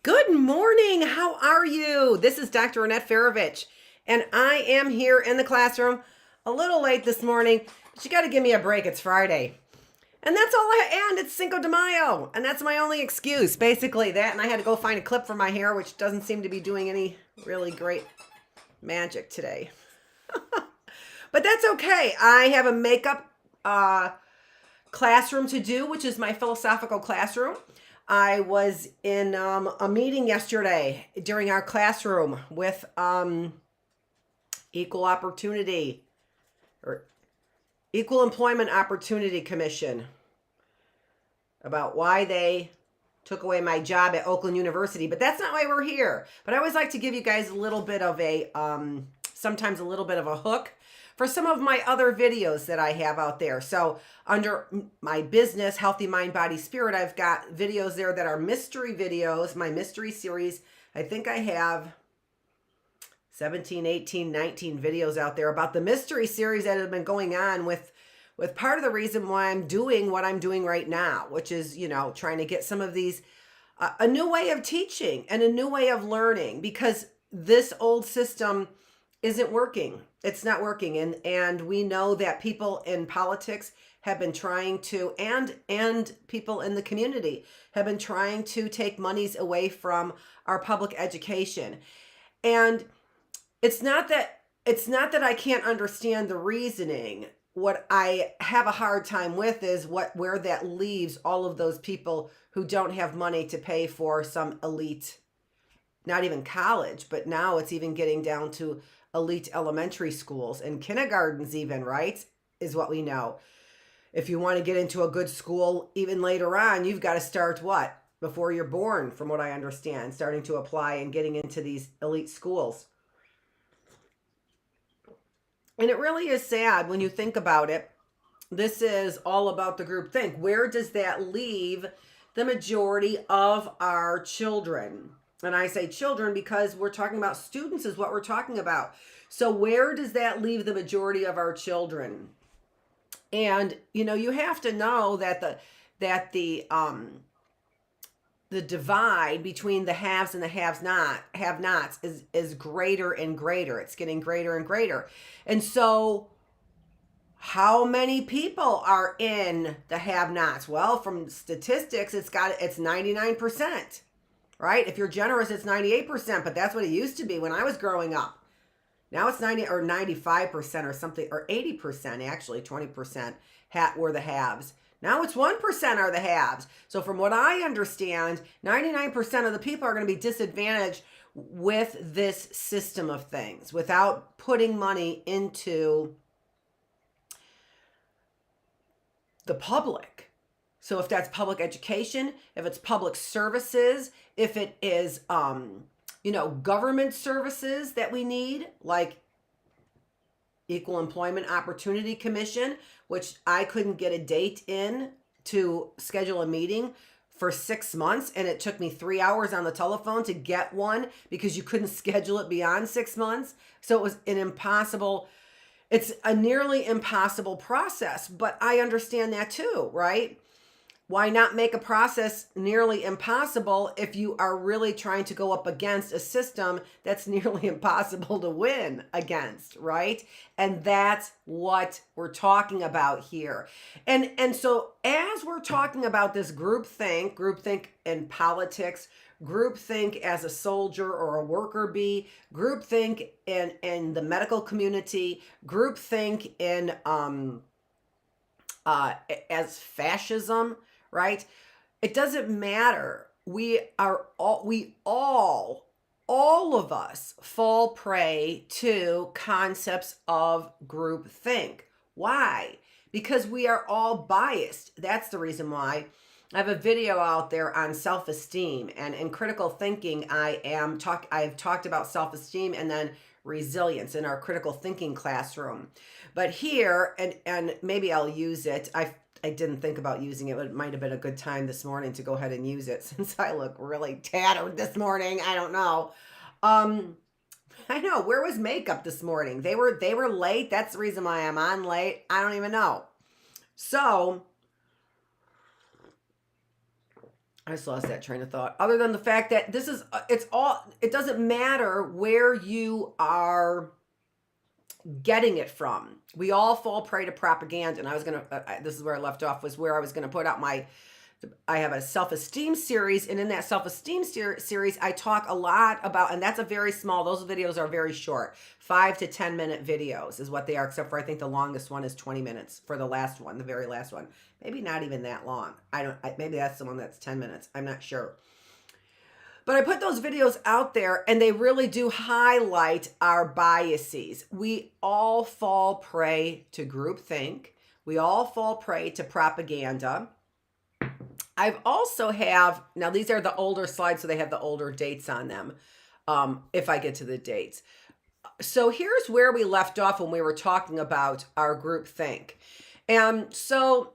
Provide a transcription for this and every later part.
Good morning. How are you? This is Dr. Annette Feravich, and I am here in the classroom a little late this morning, but you got to give me a break. It's Friday. And that's all and it's Cinco de Mayo, and that's my only excuse, basically that, and I had to go find a clip for my hair, which doesn't seem to be doing any really great magic today. But that's okay. I have a makeup classroom to do, which is my philosophical classroom. I was in a meeting yesterday during our classroom with Equal Opportunity or Equal Employment Opportunity Commission about why they took away my job at Oakland University. But that's not why we're here. But I always like to give you guys a little bit of a, sometimes a little bit of a hook for some of my other videos that I have out there. So under my business, Healthy Mind, Body, Spirit, I've got videos there that are mystery videos, my mystery series. I think I have 17, 18, 19 videos out there about the mystery series that have been going on with part of the reason why I'm doing what I'm doing right now, which is, trying to get some of these, a new way of teaching and a new way of learning, because this old system isn't working. It's not working. And we know that people in politics have been trying to, and people in the community have been trying to take monies away from our public education. And it's not that I can't understand the reasoning. What I have a hard time with is where that leaves all of those people who don't have money to pay for some elite, not even college, but now it's even getting down to elite elementary schools and kindergartens even, right? Is what we know. If you want to get into a good school even later on, you've got to start what? Before you're born, from what I understand, starting to apply and getting into these elite schools. And it really is sad when you think about it. This is all about the group think. Where does that leave the majority of our children? And I say children because we're talking about students is what we're talking about. So where does that leave the majority of our children? And, you have to know that the divide between the haves and the have-nots is greater and greater. It's getting greater and greater. And so how many people are in the have-nots? Well, from statistics, it's 99%, right? If you're generous, it's 98%, but that's what it used to be when I was growing up. Now it's 90 or 95% or something, or 80% actually, 20% were the haves. Now it's 1% are the haves. So from what I understand, 99% of the people are going to be disadvantaged with this system of things without putting money into the public. So if that's public education, if it's public services, if it is, government services that we need, like Equal Employment Opportunity Commission, which I couldn't get a date in to schedule a meeting for 6 months. And it took me 3 hours on the telephone to get one because you couldn't schedule it beyond 6 months. So it was it's a nearly impossible process, but I understand that too, right? Why not make a process nearly impossible if you are really trying to go up against a system that's nearly impossible to win against, right? And that's what we're talking about here. And so as we're talking about this groupthink in politics, groupthink as a soldier or a worker bee, groupthink in the medical community, groupthink in as fascism, right? It doesn't matter. We all of us fall prey to concepts of groupthink. Why? Because we are all biased. That's the reason why. I have a video out there on self-esteem, and in critical thinking, I've talked about self-esteem and then resilience in our critical thinking classroom. But here, and maybe I'll use it. I didn't think about using it, but it might have been a good time this morning to go ahead and use it since I look really tattered this morning. I don't know. I know, where was makeup this morning? They were late. That's the reason why I'm on late. I don't even know. So I just lost that train of thought. Other than the fact that this is, it doesn't matter where you are getting it from. We all fall prey to propaganda. And I was going to, this is where I left off, was where I was going to put out I have a self-esteem series. And in that self-esteem series, I talk a lot about, and that's a very small, those videos are very short, 5 to 10 minute videos is what they are, except for I think the longest one is 20 minutes for the last one, the very last one. Maybe not even that long. Maybe that's the one that's 10 minutes. I'm not sure. But I put those videos out there and they really do highlight our biases. We all fall prey to groupthink. We all fall prey to propaganda. I've also now these are the older slides, so they have the older dates on them, if I get to the dates. So here's where we left off when we were talking about our groupthink. And so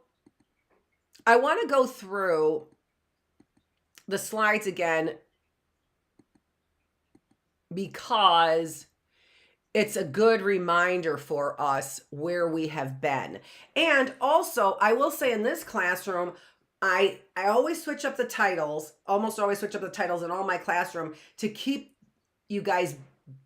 I want to go through the slides again because it's a good reminder for us where we have been. And also, I will say in this classroom, I always switch up the titles, almost always switch up the titles in all my classroom to keep you guys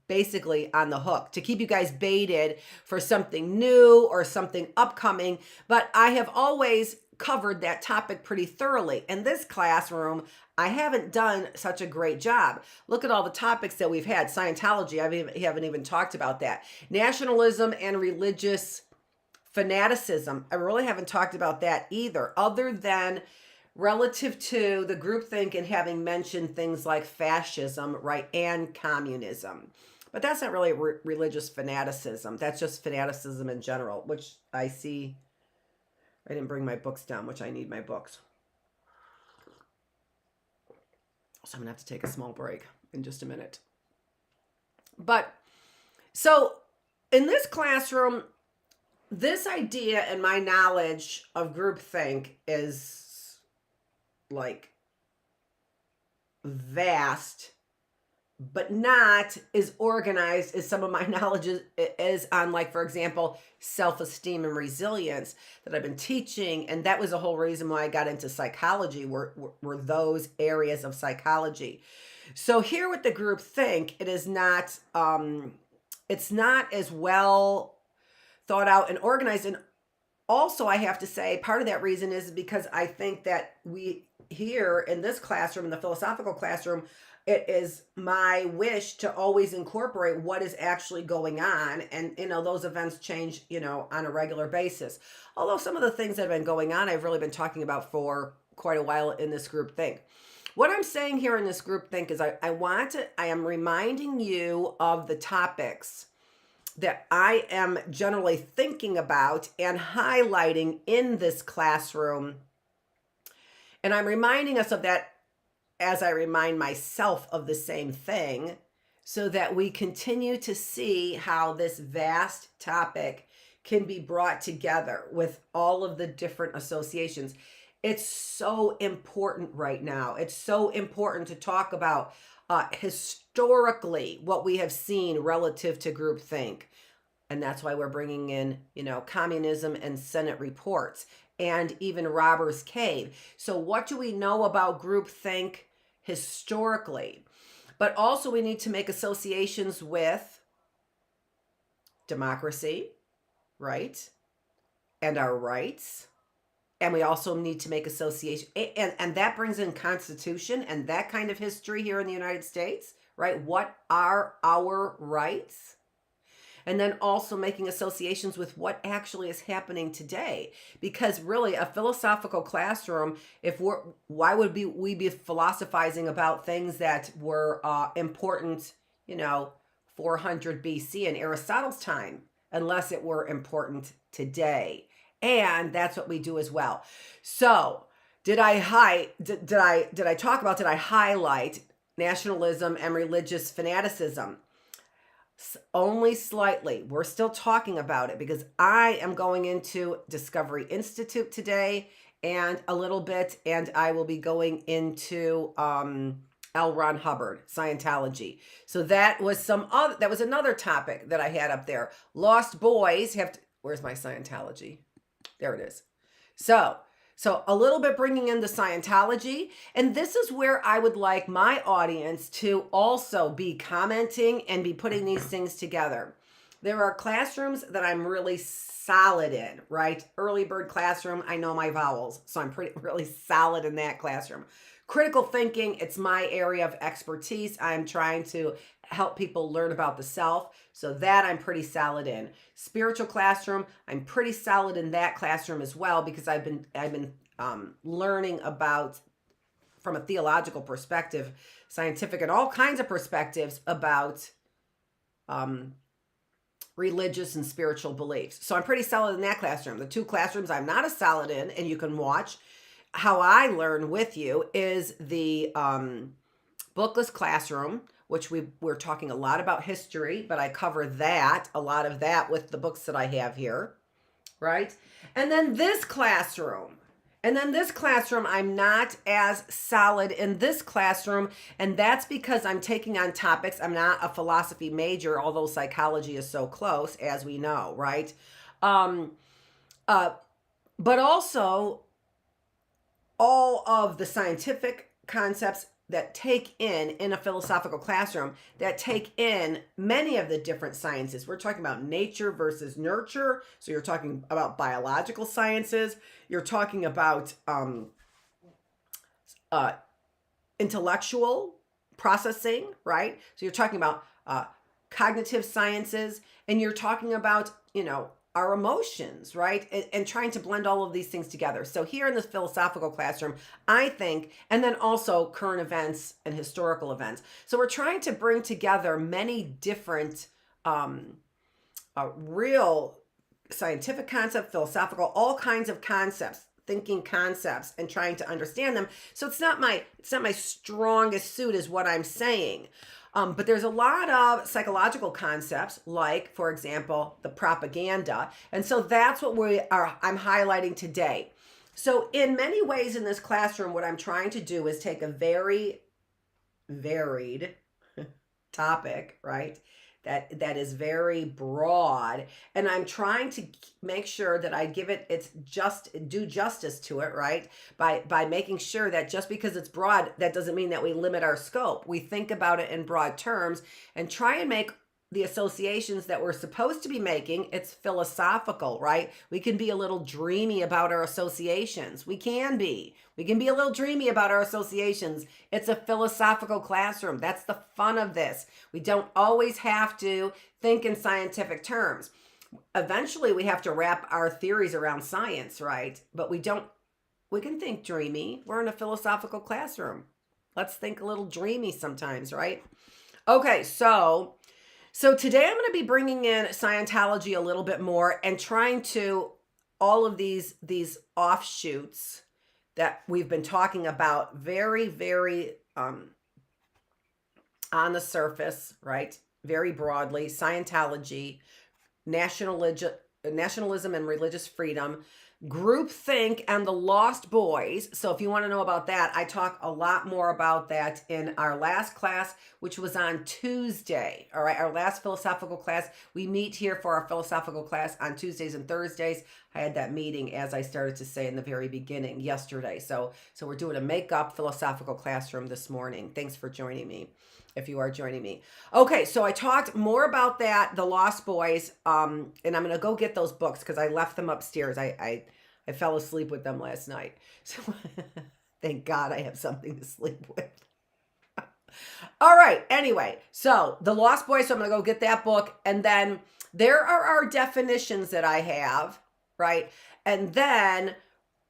basically on the hook, to keep you guys baited for something new or something upcoming. But I have always covered that topic pretty thoroughly. In this classroom, I haven't done such a great job. Look at all the topics that we've had. Scientology, I haven't even talked about that. Nationalism and religious fanaticism, I really haven't talked about that either, other than relative to the groupthink and having mentioned things like fascism, right, and communism. But that's not really religious fanaticism. That's just fanaticism in general, which I see. I didn't bring my books down, which I need my books. So I'm going to have to take a small break in just a minute. But so in this classroom, this idea and my knowledge of groupthink is like vast, but not as organized as some of my knowledge is on, like, for example, self-esteem and resilience that I've been teaching. And that was the whole reason why I got into psychology, were those areas of psychology. So here with the groupthink, it is not, it's not as well thought out and organized. And also, I have to say, part of that reason is because I think that we here in this classroom, in the philosophical classroom, it is my wish to always incorporate what is actually going on. And, those events change, on a regular basis. Although some of the things that have been going on, I've really been talking about for quite a while in this group thing. What I'm saying here in this group think is I am reminding you of the topics that I am generally thinking about and highlighting in this classroom. And I'm reminding us of that as I remind myself of the same thing, so that we continue to see how this vast topic can be brought together with all of the different associations. It's so important right now. It's so important to talk about historically what we have seen relative to groupthink. And that's why we're bringing in, communism and Senate reports and even Robbers Cave. So what do we know about groupthink historically? But also we need to make associations with democracy, right? And our rights. And we also need to make association, and that brings in Constitution and that kind of history here in the United States, right? What are our rights? And then also making associations with what actually is happening today. Because really, a philosophical classroom, why would we be philosophizing about things that were important, 400 BC in Aristotle's time, unless it were important today? And that's what we do as well. So did I highlight nationalism and religious fanaticism? Only slightly. We're still talking about it because I am going into Discovery Institute today and a little bit, and I will be going into L. Ron Hubbard, Scientology. So that was another topic that I had up there. Lost boys have to, where's my Scientology? There it is. So So a little bit bringing in the Scientology. And this is where I would like my audience to also be commenting and be putting these things together. There are classrooms that I'm really solid in, right? Early bird classroom, I know my vowels. So I'm really solid in that classroom. Critical thinking, it's my area of expertise. I'm trying to help people learn about the self. So that I'm pretty solid in. Spiritual classroom, I'm pretty solid in that classroom as well, because I've been learning about, from a theological perspective, scientific, and all kinds of perspectives about religious and spiritual beliefs. So I'm pretty solid in that classroom. The two classrooms I'm not as solid in, and you can watch how I learn with you, is the Bookless classroom, which we're talking a lot about history, but I cover a lot of that with the books that I have here, right? And then this classroom. I'm not as solid in this classroom, and that's because I'm taking on topics. I'm not a philosophy major, although psychology is so close, as we know, right? But also all of the scientific concepts that take in a philosophical classroom, that take in many of the different sciences. We're talking about nature versus nurture. So you're talking about biological sciences. You're talking about intellectual processing, right? So you're talking about cognitive sciences, and you're talking about, our emotions, right? And trying to blend all of these things together. So here in this philosophical classroom, I think, and then also current events and historical events. So we're trying to bring together many different real scientific concepts, philosophical, all kinds of concepts, thinking concepts, and trying to understand them. So it's not my strongest suit, is what I'm saying. But there's a lot of psychological concepts, like, for example, the propaganda. And so that's what I'm highlighting today. So in many ways in this classroom, what I'm trying to do is take a very varied topic, right? That is very broad, and I'm trying to make sure that I give it do justice to it, right? By making sure that just because it's broad, that doesn't mean that we limit our scope. We think about it in broad terms and try and make the associations that we're supposed to be making. It's philosophical, right? We can be a little dreamy about our associations. We can be a little dreamy about our associations. It's a philosophical classroom. That's the fun of this. We don't always have to think in scientific terms. Eventually we have to wrap our theories around science, right? But we can think dreamy. We're in a philosophical classroom. Let's think a little dreamy sometimes, right? Okay, so today I'm going to be bringing in Scientology a little bit more, and trying to all of these offshoots that we've been talking about, very, very on the surface, right? Very broadly, Scientology, nationalism and religious freedom, groupthink, and the Lost Boys. So if you want to know about that, I talk a lot more about that in our last class, which was on Tuesday. All right, our last philosophical class. We meet here for our philosophical class on Tuesdays and Thursdays. I had that meeting, as I started to say in the very beginning, yesterday. So we're doing a make-up philosophical classroom this morning. Thanks for joining me, if you are joining me. Okay, so I talked more about that, the Lost Boys, and I'm going to go get those books because I left them upstairs. I fell asleep with them last night. So thank God I have something to sleep with. All right, anyway, so the Lost Boys, so I'm going to go get that book, and then there are our definitions that I have, right? And then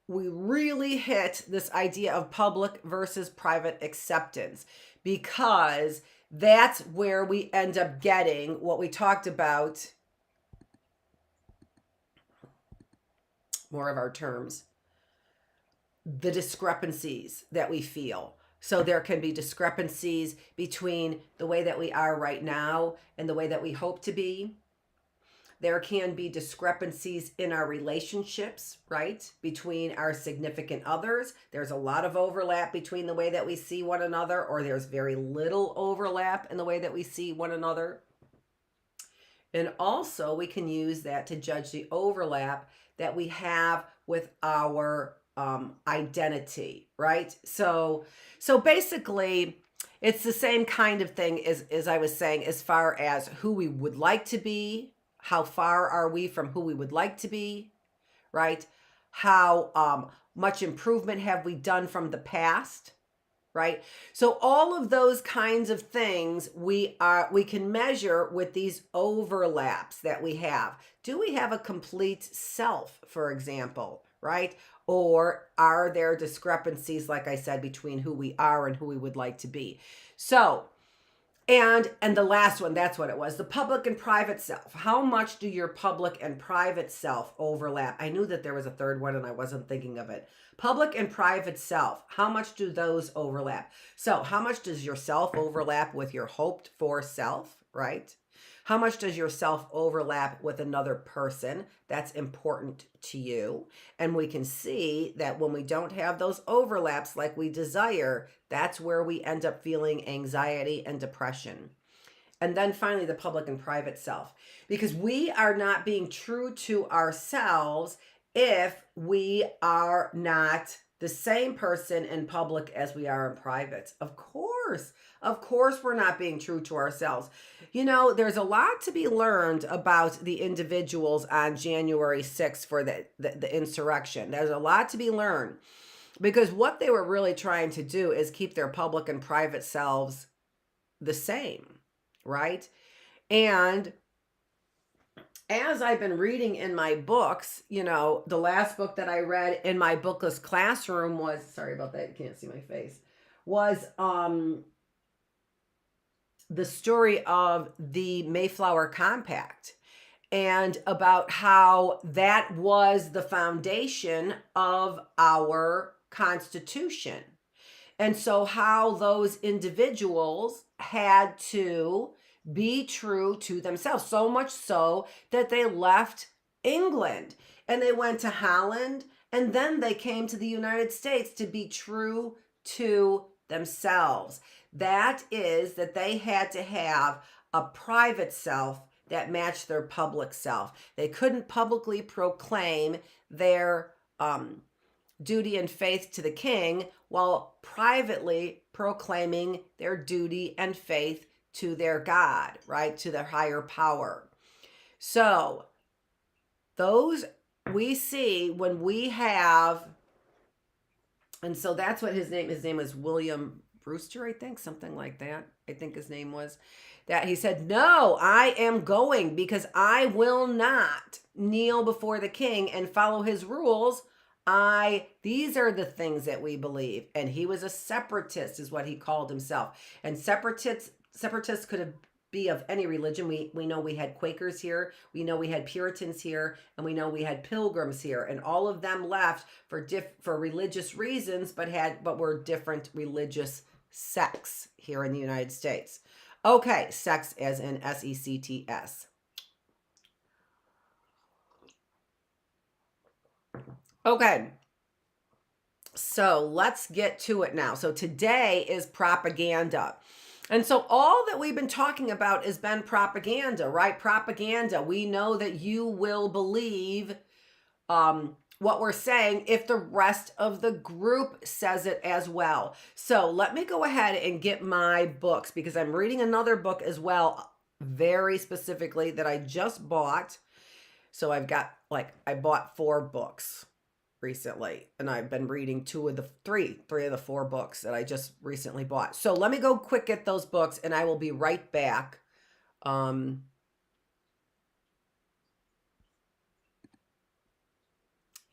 we really hit this idea of public versus private acceptance, because that's where we end up getting what we talked about, more of our terms, the discrepancies that we feel. So there can be discrepancies between the way that we are right now and the way that we hope to be. There can be discrepancies in our relationships, right? Between our significant others. There's a lot of overlap between the way that we see one another, or there's very little overlap in the way that we see one another. And also we can use that to judge the overlap that we have with our identity, right? So basically, it's the same kind of thing as I was saying, as far as who we would like to be, how far are we from who we would like to be, right? How much improvement have we done from the past, right? So all of those kinds of things we can measure with these overlaps that we have. Do we have a complete self, for example, right? Or are there discrepancies, like I said, between who we are and who we would like to be? So, and the last one, that's what it was, the public and private self. How much do your public and private self overlap? I knew that there was a third one and I wasn't thinking of it. Public and private self, how much do those overlap? So how much does your self overlap with your hoped for self, right? How much does your self overlap with another person that's important to you? And we can see that when we don't have those overlaps like we desire, that's where we end up feeling anxiety and depression. And then finally, the public and private self, because we are not being true to ourselves if we are not the same person in public as we are in private. Of course, we're not being true to ourselves. You know, there's a lot to be learned about the individuals on January 6th for the insurrection. There's a lot to be learned, because what they were really trying to do is keep their public and private selves the same, right? And as I've been reading in my books, you know, the last book that I read in my Bookless classroom was, sorry about that, you can't see my face, was the story of the Mayflower Compact, and about how that was the foundation of our Constitution. And so how those individuals had to be true to themselves, so much so that they left England and they went to Holland, and then they came to the United States to be true to themselves. That is, that they had to have a private self that matched their public self. They couldn't publicly proclaim their duty and faith to the king while privately proclaiming their duty and faith to their God, right? To their higher power. So those we see when we have, and so that's what his name was William Brewster, I think, something like that. I think his name was that. He said, no, I am going because I will not kneel before the king and follow his rules. These are the things that we believe. And he was a separatist, is what he called himself. And separatists could be of any religion. We know we had Quakers here, we know we had Puritans here, and we know we had Pilgrims here, and all of them left for religious reasons, but were different religious sects here in the United States. Okay, sects as in sects. Okay, so let's get to it now. So today is propaganda. And so all that we've been talking about has been propaganda, right? Propaganda. We know that you will believe what we're saying if the rest of the group says it as well. So let me go ahead and get my books, because I'm reading another book as well, very specifically, that I just bought. So I bought 4 books recently, and I've been reading three of the 4 books that I just recently bought. So let me go quick get those books, and I will be right back.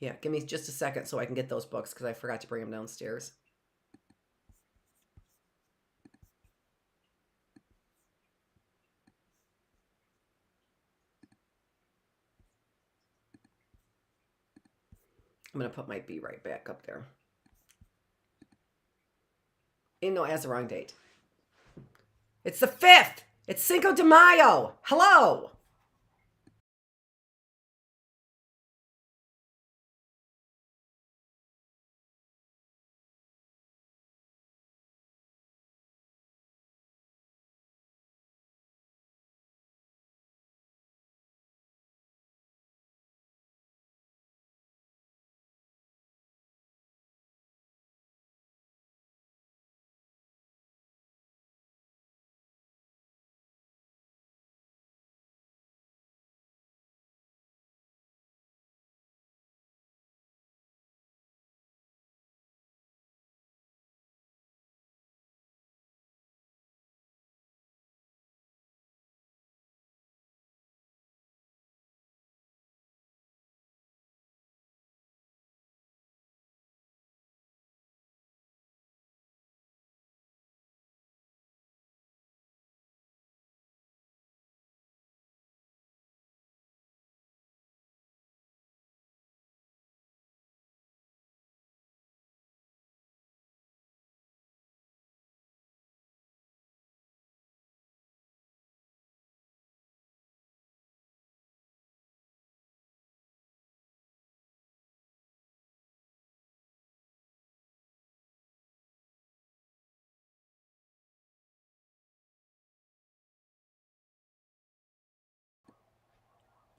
Yeah, give me just a second so I can get those books, because I forgot to bring them downstairs. I'm going to put my be right back up there. No, it has the wrong date. It's the 5th. It's Cinco de Mayo. Hello.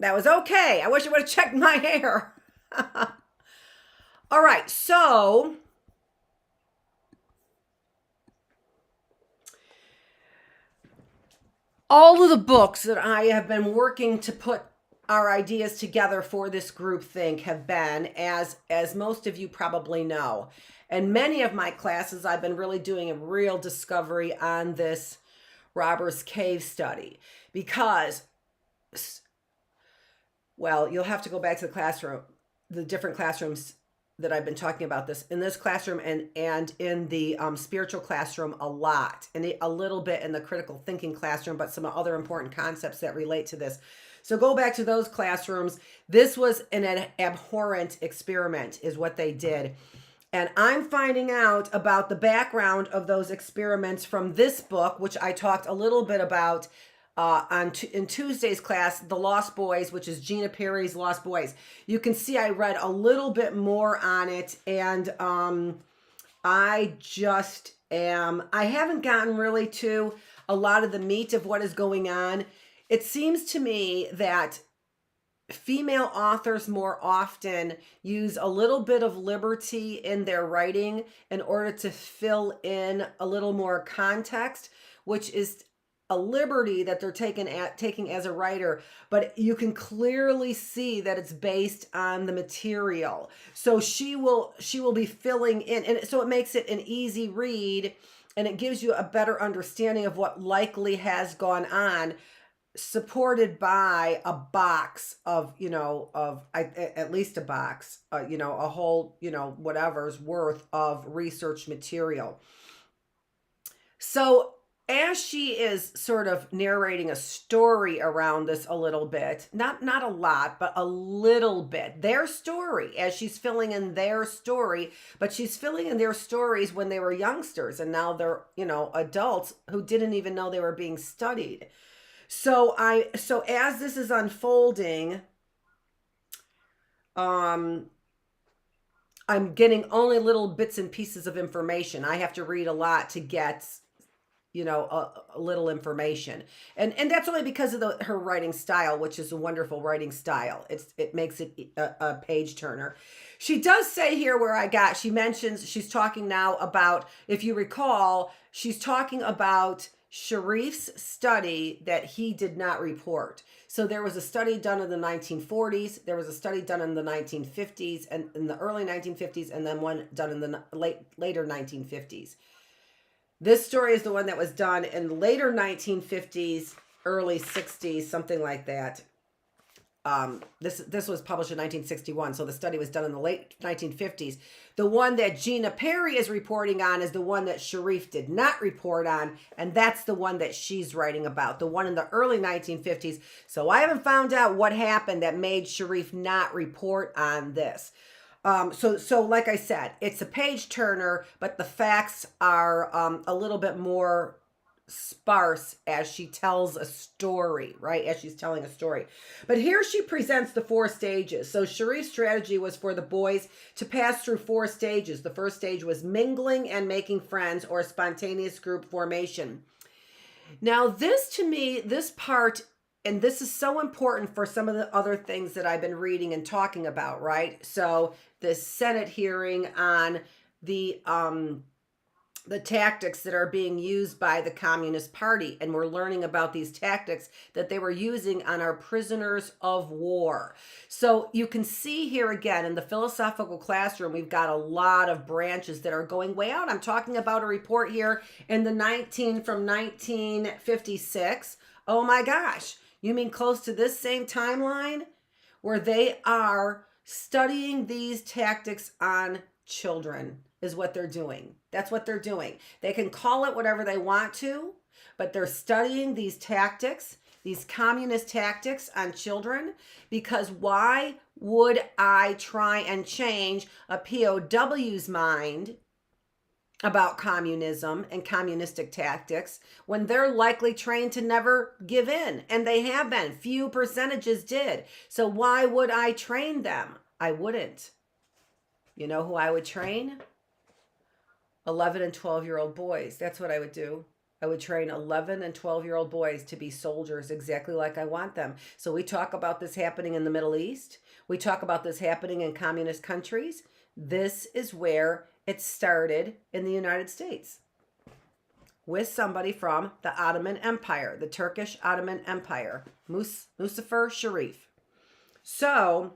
That was okay. I wish I would have checked my hair. All right, so all of the books that I have been working to put our ideas together for this group think have been, as most of you probably know, and many of my classes, I've been really doing a real discovery on this Robbers Cave study, because, well, you'll have to go back to the classroom, the different classrooms that I've been talking about this, in this classroom and in the spiritual classroom a lot, and a little bit in the critical thinking classroom, but some other important concepts that relate to this. So go back to those classrooms. This was an abhorrent experiment is what they did. And I'm finding out about the background of those experiments from this book, which I talked a little bit about in Tuesday's class, The Lost Boys, which is Gina Perry's Lost Boys. You can see I read a little bit more on it, and I haven't gotten really to a lot of the meat of what is going on. It seems to me that female authors more often use a little bit of liberty in their writing in order to fill in a little more context, which is a liberty that they're taking as a writer, but you can clearly see that it's based on the material. So she will be filling in, and so it makes it an easy read, and it gives you a better understanding of what likely has gone on, supported by a box of, at least a box, a whole, whatever's worth of research material. So as she is sort of narrating a story around this a little bit, not a lot, but a little bit, their story, as she's filling in their story, but she's filling in their stories when they were youngsters, and now they're, adults who didn't even know they were being studied. So as this is unfolding, I'm getting only little bits and pieces of information. I have to read a lot to get, a little information. And that's only because of her writing style, which is a wonderful writing style. It makes it a page turner. She does say here she mentions, she's talking now about, if you recall, she's talking about Sharif's study that he did not report. So there was a study done in the 1940s. There was a study done in the 1950s, and in the early 1950s, and then one done in the later 1950s. This story is the one that was done in the later 1950s, early 60s, something like that. This was published in 1961, so the study was done in the late 1950s. The one that Gina Perry is reporting on is the one that Sharif did not report on, and that's the one that she's writing about, the one in the early 1950s. So I haven't found out what happened that made Sharif not report on this. So like I said, it's a page turner, but the facts are a little bit more sparse as she tells a story, right? As she's telling a story. But here she presents the 4 stages. So Sharif's strategy was for the boys to pass through 4 stages. The first stage was mingling and making friends, or spontaneous group formation. Now this, to me, this part, and this is so important for some of the other things that I've been reading and talking about, right? So the Senate hearing on the tactics that are being used by the Communist Party. And we're learning about these tactics that they were using on our prisoners of war. So you can see here again in the philosophical classroom, we've got a lot of branches that are going way out. I'm talking about a report here from 1956. Oh my gosh. You mean close to this same timeline where they are studying these tactics on children is what they're doing. That's what they're doing. They can call it whatever they want to, but they're studying these tactics, these communist tactics on children, because why would I try and change a POW's mind about communism and communistic tactics when they're likely trained to never give in? And they have been. Few percentages did. So why would I train them? I wouldn't. You know who I would train? 11 and 12-year-old boys. That's what I would do. I would train 11 and 12-year-old boys to be soldiers exactly like I want them. So we talk about this happening in the Middle East. We talk about this happening in communist countries. This is where it started in the United States with somebody from the Ottoman Empire, the Turkish Ottoman Empire, Muzafer Sharif. So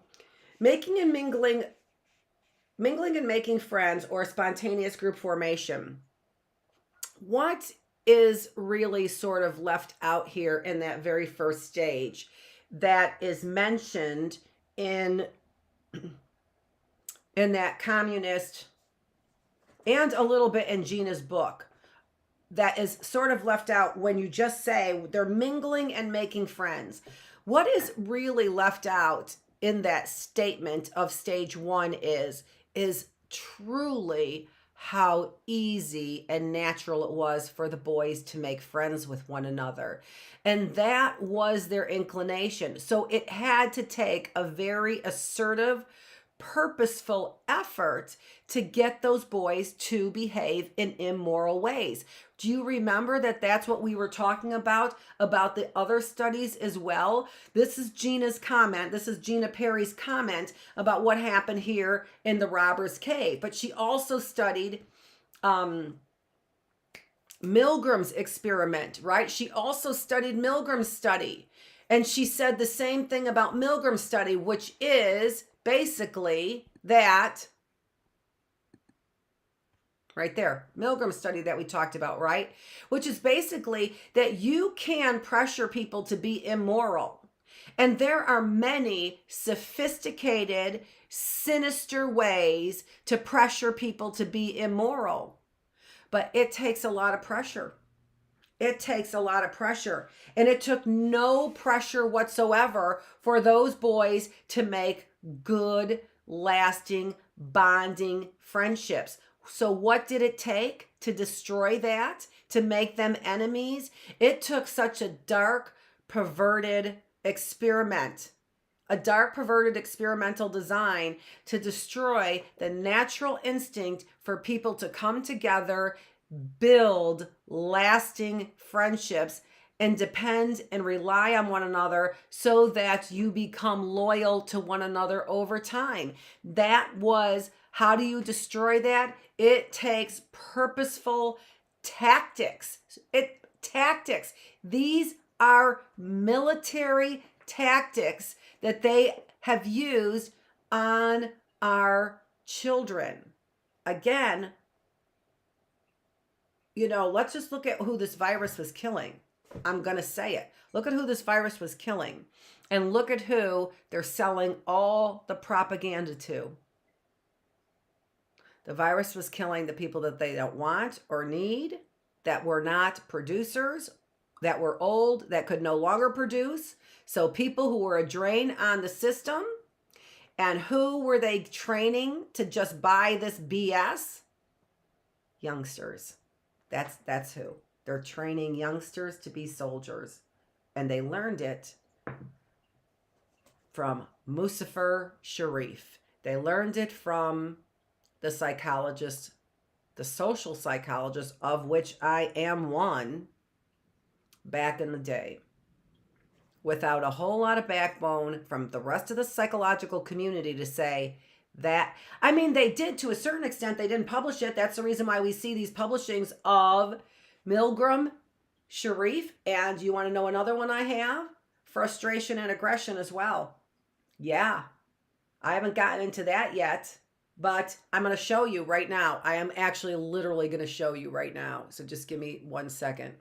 mingling and making friends, or spontaneous group formation. What is really sort of left out here in that very first stage that is mentioned in that communist and a little bit in Gina's book, that is sort of left out when you just say they're mingling and making friends? What is really left out in that statement of stage one is truly how easy and natural it was for the boys to make friends with one another. And that was their inclination. So it had to take a very assertive, purposeful effort to get those boys to behave in immoral ways. Do you remember that that's what we were talking about the other studies as well? This is Gina's comment. This is Gina Perry's comment about what happened here in the Robbers Cave. But she also studied Milgram's experiment, right? She also studied Milgram's study. And she said the same thing about Milgram's study, which is basically that right there, Milgram's study that we talked about, right? Which is basically that you can pressure people to be immoral. And there are many sophisticated, sinister ways to pressure people to be immoral. But it takes a lot of pressure. It takes a lot of pressure. And it took no pressure whatsoever for those boys to make good, lasting, bonding friendships. So what did it take to destroy that, to make them enemies? It took such a dark, perverted experiment, a dark, perverted experimental design to destroy the natural instinct for people to come together, build lasting friendships, and depend and rely on one another so that you become loyal to one another over time. That was, how do you destroy that? It takes purposeful tactics. Tactics. These are military tactics that they have used on our children. Again, let's just look at who this virus was killing. I'm going to say it. Look at who this virus was killing. And look at who they're selling all the propaganda to. The virus was killing the people that they don't want or need, that were not producers, that were old, that could no longer produce. So people who were a drain on the system. And who were they training to just buy this BS? Youngsters. That's who. They're training youngsters to be soldiers. And they learned it from Muzafer Sharif. They learned it from the psychologist, the social psychologist, of which I am one, back in the day. Without a whole lot of backbone from the rest of the psychological community to say that. I mean, they did to a certain extent. They didn't publish it. That's the reason why we see these publishings of Milgram, Sharif, and you want to know another one I have? Frustration and Aggression as well. Yeah, I haven't gotten into that yet, but I'm going to show you right now. I am actually literally going to show you right now. So just give me 1 second.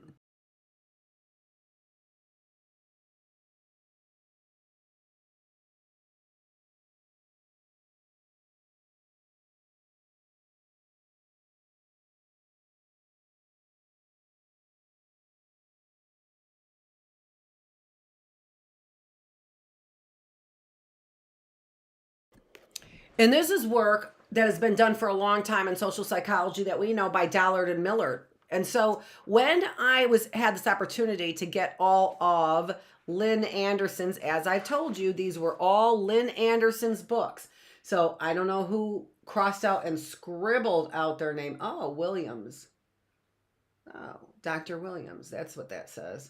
And this is work that has been done for a long time in social psychology that we know by Dollard and Miller. And so when I had this opportunity to get all of Lynn Anderson's, as I told you, these were all Lynn Anderson's books. So I don't know who crossed out and scribbled out their name. Oh, Williams. Oh, Dr. Williams. That's what that says.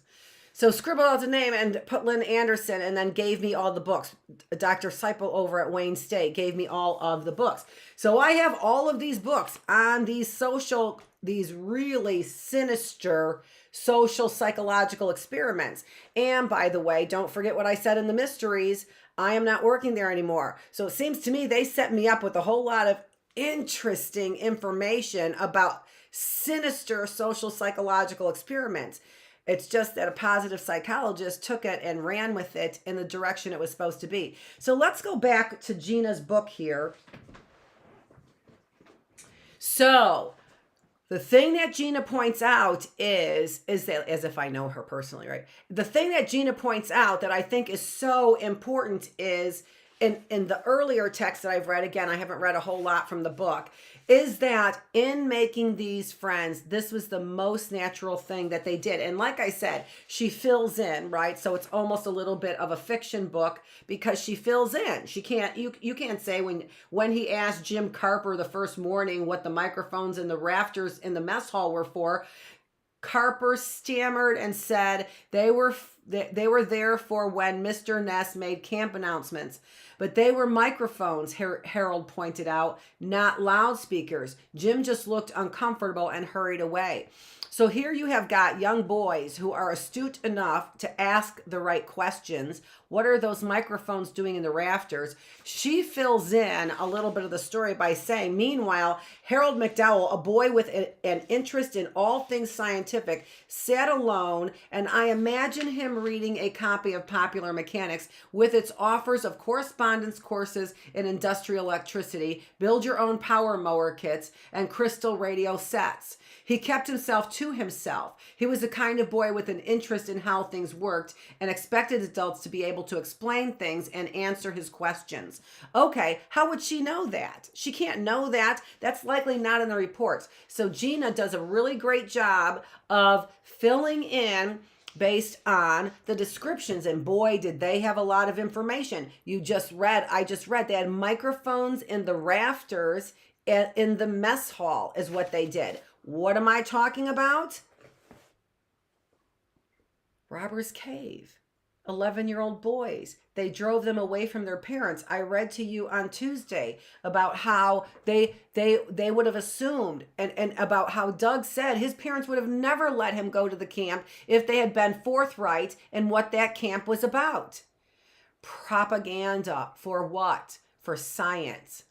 So scribbled out the name and put Lynn Anderson and then gave me all the books. Dr. Seipel over at Wayne State gave me all of the books. So I have all of these books on these really sinister social psychological experiments. And by the way, don't forget what I said in the mysteries. I am not working there anymore. So it seems to me they set me up with a whole lot of interesting information about sinister social psychological experiments. It's just that a positive psychologist took it and ran with it in the direction it was supposed to be. So let's go back to Gina's book here. So the thing that Gina points out is that, as if I know her personally, right? The thing that Gina points out that I think is so important is, in the earlier text that I've read, again, I haven't read a whole lot from the book, is that in making these friends, this was the most natural thing that they did. And like I said, she fills in, right? So it's almost a little bit of a fiction book because she fills in. She can't, you can't say when he asked Jim Carper the first morning what the microphones and the rafters in the mess hall were for, Carper stammered and said they were there for when Mr. Ness made camp announcements. But they were microphones, Harold pointed out, not loudspeakers. Jim just looked uncomfortable and hurried away. So here you have got young boys who are astute enough to ask the right questions. What are those microphones doing in the rafters? She fills in a little bit of the story by saying, meanwhile, Harold McDowell, a boy with an interest in all things scientific, sat alone, and I imagine him reading a copy of Popular Mechanics with its offers of correspondence courses in industrial electricity, build your own power mower kits, and crystal radio sets. He kept himself to himself. He was the kind of boy with an interest in how things worked and expected adults to be able to explain things and answer his questions. Okay, how would she know that? She can't know that. That's likely not in the reports. So Gina does a really great job of filling in based on the descriptions. And boy, did they have a lot of information. I just read, they had microphones in the rafters in the mess hall is what they did. What am I talking about? Robbers Cave. 11-year-old boys. They drove them away from their parents. I read to you on Tuesday about how they would have assumed and about how Doug said his parents would have never let him go to the camp if they had been forthright in what that camp was about. Propaganda for what? For science.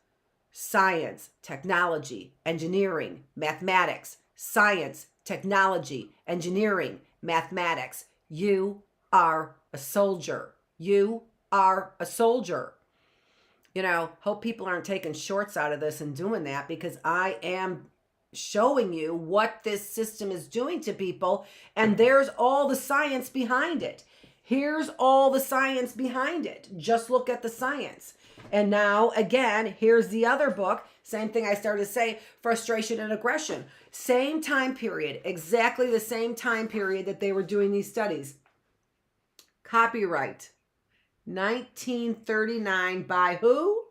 Science, technology, engineering, mathematics. Science, technology, engineering, mathematics. You are a soldier. You are a soldier. You know, hope people aren't taking shorts out of this and doing that, because I am showing you what this system is doing to people, and there's all the science behind it. Here's all the science behind it. Just look at the science. And now, again, here's the other book. Same thing I started to say, Frustration and Aggression. Same time period, exactly the same time period that they were doing these studies. Copyright, 1939 by who?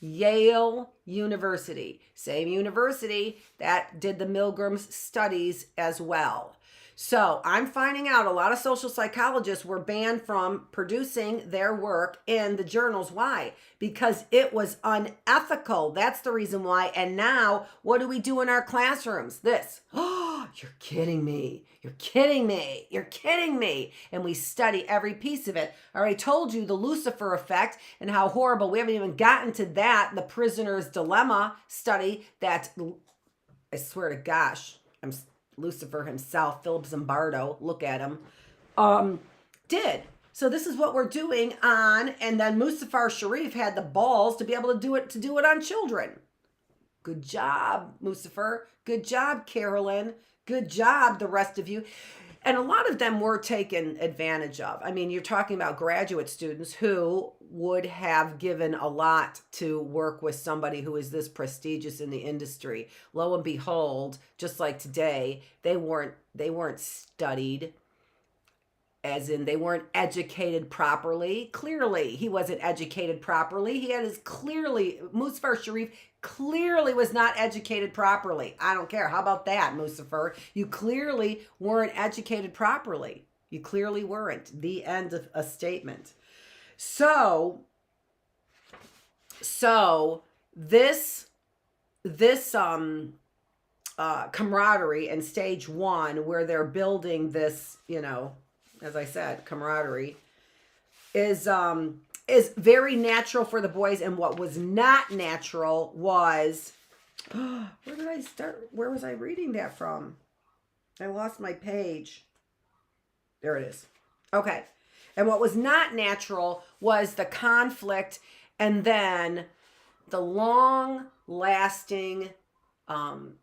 Yale University. Same university that did the Milgram's studies as well. So I'm finding out a lot of social psychologists were banned from producing their work in the journals. Why? Because it was unethical. That's the reason why. And now, what do we do in our classrooms? This. Oh, you're kidding me. You're kidding me. You're kidding me. And we study every piece of it. I already told you the Lucifer effect and how horrible. We haven't even gotten to that. The prisoner's dilemma study that, I swear to gosh, Lucifer himself, Philip Zimbardo, look at him, did. So this is what we're doing on, and then Mustafa Sharif had the balls to be able to do it on children. Good job, Mustafa. Good job, Carolyn. Good job, the rest of you. And a lot of them were taken advantage of. I mean, you're talking about graduate students who would have given a lot to work with somebody who is this prestigious in the industry. Lo and behold, just like today, they weren't studied. as in they weren't educated properly. Clearly, he wasn't educated properly. He had his Muzaffar Sharif clearly was not educated properly. I don't care. How about that, Muzaffar? You clearly weren't educated properly. You clearly weren't. The end of a statement. So this camaraderie in stage one, where they're building this, as I said, camaraderie, is very natural for the boys. And what was not natural was, where did I start? Where was I reading that from? I lost my page. There it is. Okay. And what was not natural was the conflict and then the long-lasting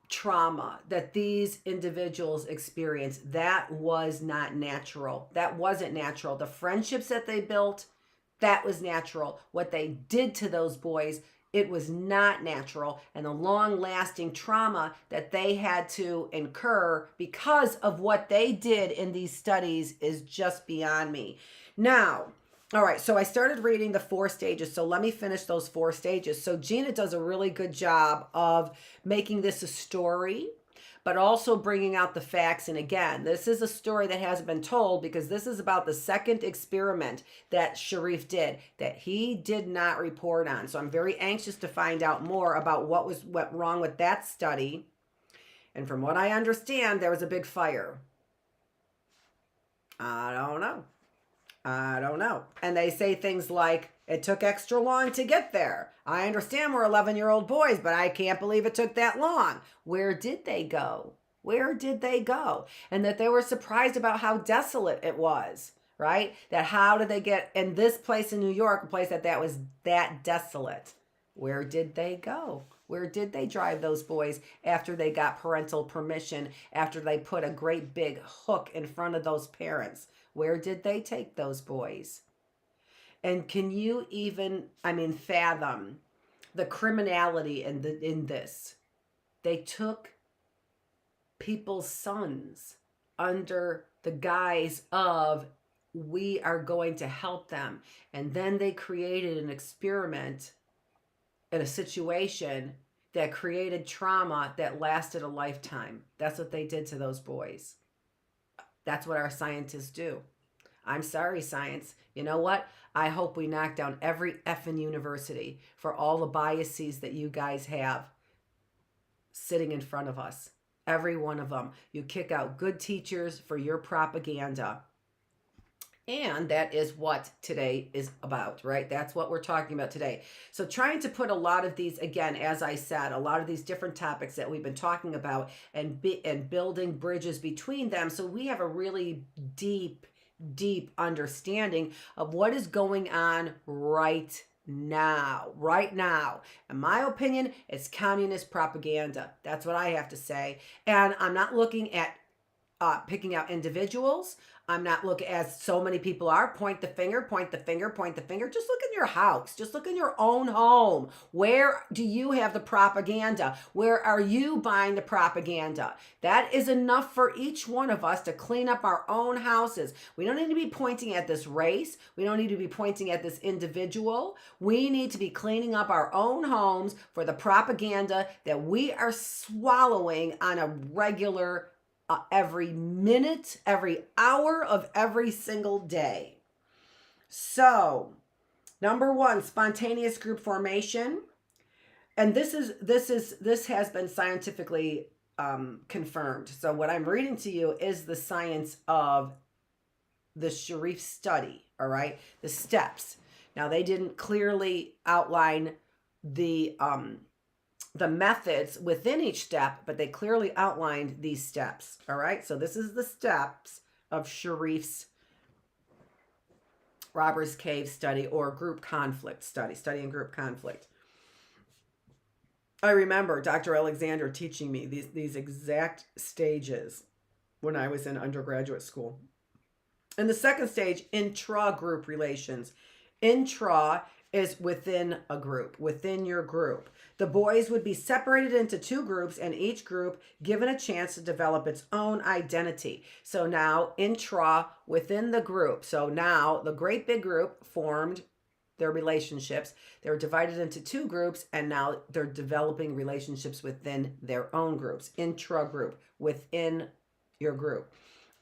trauma that these individuals experienced. That was not natural. That wasn't natural. The friendships that they built, that was natural. What they did to those boys, it was not natural. And the long-lasting trauma that they had to incur because of what they did in these studies is just beyond me. Now, all right, so I started reading the 4 stages, so let me finish those 4 stages. So Gina does a really good job of making this a story, but also bringing out the facts. And again, this is a story that hasn't been told because this is about the second experiment that Sharif did that he did not report on. So I'm very anxious to find out more about what went wrong with that study. And from what I understand, there was a big fire. I don't know. And they say things like, it took extra long to get there. I understand we're 11-year-old boys, but I can't believe it took that long. Where did they go? Where did they go? And that they were surprised about how desolate it was, right? That how did they get in this place in New York, a place that was that desolate? Where did they go? Where did they drive those boys after they got parental permission, after they put a great big hook in front of those parents? Where did they take those boys? And can you even, fathom the criminality in this? They took people's sons under the guise of, we are going to help them. And then they created an experiment in a situation that created trauma that lasted a lifetime. That's what they did to those boys. That's what our scientists do. I'm sorry, science. You know what? I hope we knock down every effing university for all the biases that you guys have sitting in front of us. Every one of them. You kick out good teachers for your propaganda. And that is what today is about, right? That's what we're talking about today. So trying to put a lot of these, again, as I said, a lot of these different topics that we've been talking about and building bridges between them. So we have a really deep understanding of what is going on right now. In my opinion, it's communist propaganda. That's what I have to say. And I'm not looking at picking out individuals. I'm not looking, as so many people are, point the finger. Just look in your house. Just look in your own home. Where do you have the propaganda? Where are you buying the propaganda? That is enough for each one of us to clean up our own houses. We don't need to be pointing at this race. We don't need to be pointing at this individual. We need to be cleaning up our own homes for the propaganda that we are swallowing on a regular every minute, every hour of every single day. So, number 1, spontaneous group formation. And this has been scientifically confirmed. So what I'm reading to you is the science of the Sharif study, all right? The steps. Now, they didn't clearly outline the methods within each step, but they clearly outlined these steps. All right. So this is the steps of Sharif's Robbers Cave study, or group conflict study, studying group conflict. I remember Dr. Alexander teaching me these exact stages when I was in undergraduate school. And the second stage, intra-group relations. Intra is within a group, within your group. The boys would be separated into two groups and each group given a chance to develop its own identity. So now within the group. So now the great big group formed their relationships. They were divided into two groups and now they're developing relationships within their own groups. Intra-group, within your group.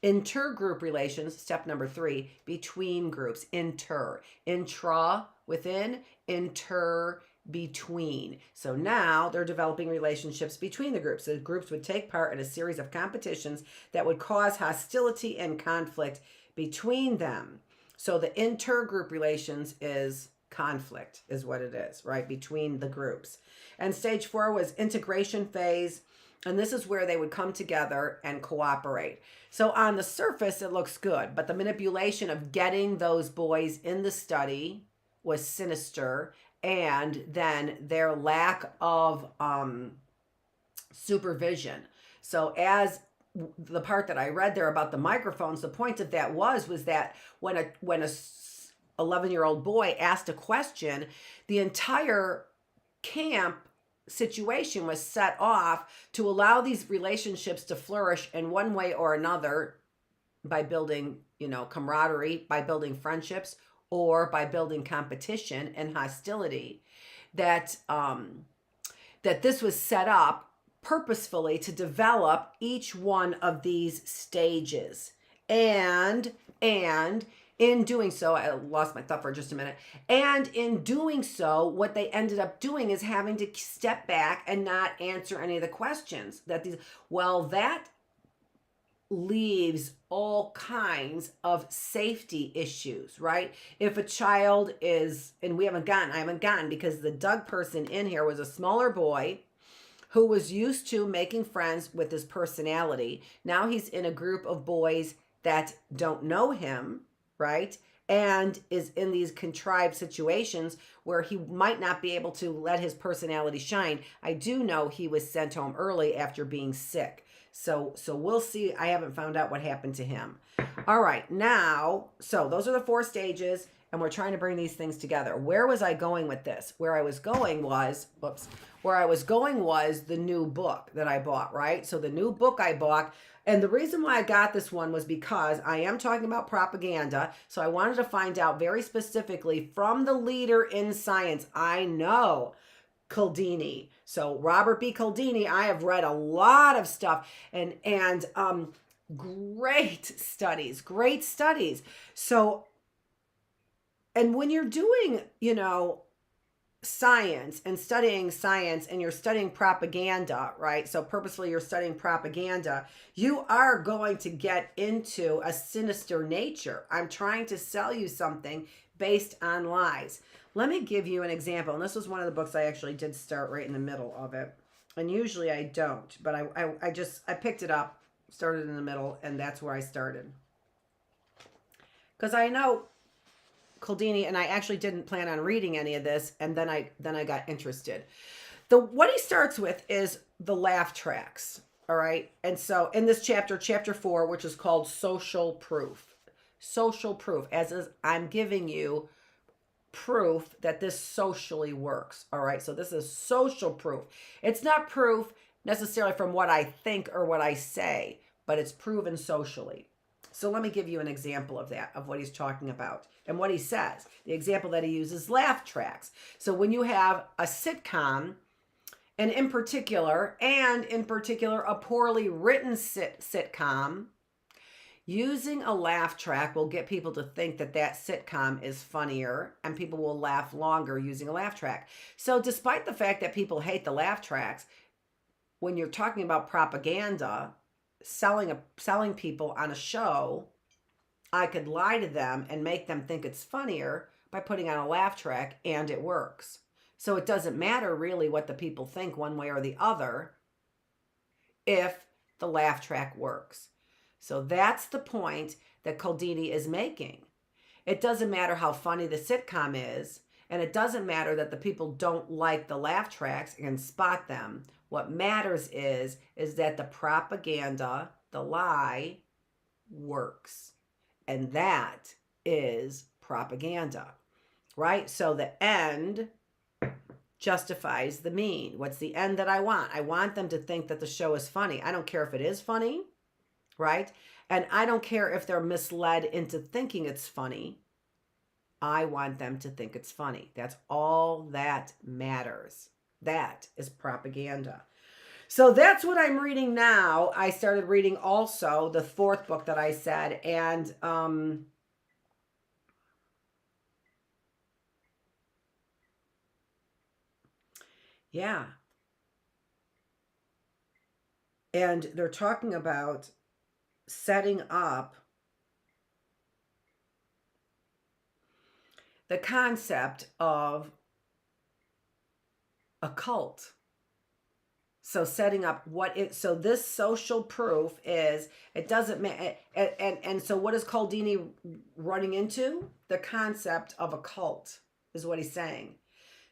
Intergroup relations, step number 3, between groups. Intra, within, inter, between. So now they're developing relationships between the groups. The groups would take part in a series of competitions that would cause hostility and conflict between them. So the intergroup relations is conflict, is what it is, right? Between the groups. And stage 4 was integration phase. And this is where they would come together and cooperate. So on the surface, it looks good, but the manipulation of getting those boys in the study was sinister, and then their lack of supervision. So as the part that I read there about the microphones, the point of that was that when a 11-year-old boy asked a question, the entire camp situation was set off to allow these relationships to flourish in one way or another by building, camaraderie, by building friendships, or by building competition and hostility. That this was set up purposefully to develop each one of these stages. And in doing so, I lost my thought for just a minute. And in doing so, what they ended up doing is having to step back and not answer any of the questions. That leaves all kinds of safety issues, right? If a child is, and I haven't gotten because the Doug person in here was a smaller boy who was used to making friends with his personality. Now he's in a group of boys that don't know him, right? And is in these contrived situations where he might not be able to let his personality shine. I do know he was sent home early after being sick. So we'll see. I haven't found out what happened to him. All right, now, so those are the 4 stages, and we're trying to bring these things together. Where was I going with this? Where I was going was the new book that I bought, right? So the new book I bought, and the reason why I got this one was because I am talking about propaganda. So I wanted to find out very specifically from the leader in science. I know Cialdini. So Robert B. Cialdini, I have read a lot of stuff and great studies. So, and when you're doing, science and studying science and you're studying propaganda, right? So purposefully you're studying propaganda, you are going to get into a sinister nature. I'm trying to sell you something based on lies. Let me give you an example. And this was one of the books I actually did start right in the middle of it. And usually I don't, but I picked it up, started in the middle, and that's where I started. Because I know Cialdini, and I actually didn't plan on reading any of this, and then I got interested. What he starts with is the laugh tracks, all right? And so in this chapter 4, which is called Social Proof, as is I'm giving you proof that this socially works, all right? So this is social proof. It's not proof necessarily from what I think or what I say, but it's proven socially. So let me give you an example of that, of what he's talking about and what he says. The example that he uses, laugh tracks. So when you have a sitcom, and in particular, a poorly written sitcom, using a laugh track will get people to think that sitcom is funnier, and people will laugh longer using a laugh track. So despite the fact that people hate the laugh tracks, when you're talking about propaganda, selling people on a show, I could lie to them and make them think it's funnier by putting on a laugh track, and it works. So it doesn't matter really what the people think one way or the other if the laugh track works. So that's the point that Cialdini is making. It doesn't matter how funny the sitcom is, and it doesn't matter that the people don't like the laugh tracks and spot them. What matters is that the propaganda, the lie, works. And that is propaganda. right? So the end justifies the mean. What's the end that I want? I want them to think that the show is funny. I don't care if it is funny, right? And I don't care if they're misled into thinking it's funny. I want them to think it's funny. That's all that matters. That is propaganda. So that's what I'm reading now. I started reading also the fourth book that I said, and yeah. And they're talking about setting up the concept of a cult. So setting up so this social proof is, it doesn't matter. And so what is Cialdini running into? The concept of a cult is what he's saying.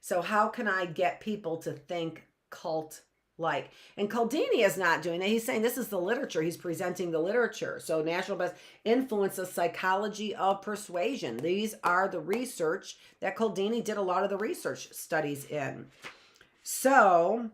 So how can I get people to think cult like? And Cialdini is not doing that. He's saying this is the literature. He's presenting the literature. So National Best Influence, the Psychology of Persuasion. These are the research that Cialdini did a lot of the research studies in. So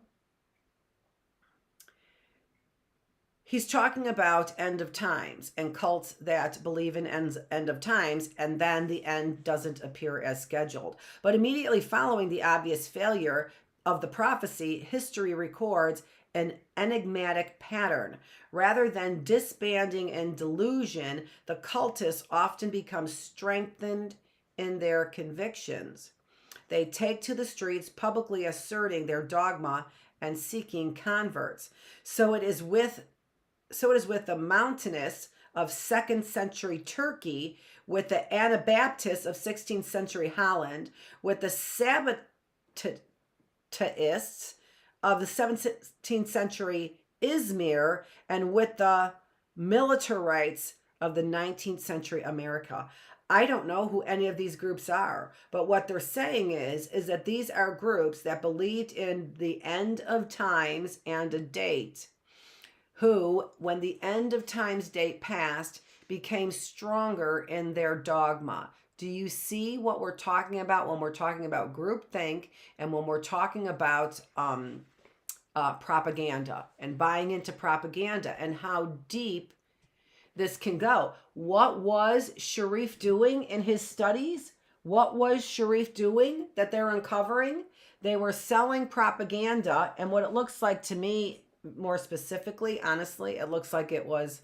he's talking about end of times and cults that believe in end of times, and then the end doesn't appear as scheduled. But immediately following the obvious failure of the prophecy, history records an enigmatic pattern. Rather than disbanding in delusion, the cultists often become strengthened in their convictions. They take to the streets, publicly asserting their dogma and seeking converts. So it is with the Mountainists of 2nd century Turkey, with the Anabaptists of 16th century Holland, with the Sabbatists of the 17th century Izmir, and with the Militarites of the 19th century America. I don't know who any of these groups are, but what they're saying is that these are groups that believed in the end of times and a date, who, when the end of times date passed, became stronger in their dogma. Do you see what we're talking about when we're talking about groupthink and when we're talking about propaganda and buying into propaganda, and how deep this can go? What was Sharif doing in his studies? What was Sharif doing that they're uncovering? They were selling propaganda, and what it looks like to me, more specifically, honestly, it looks like it was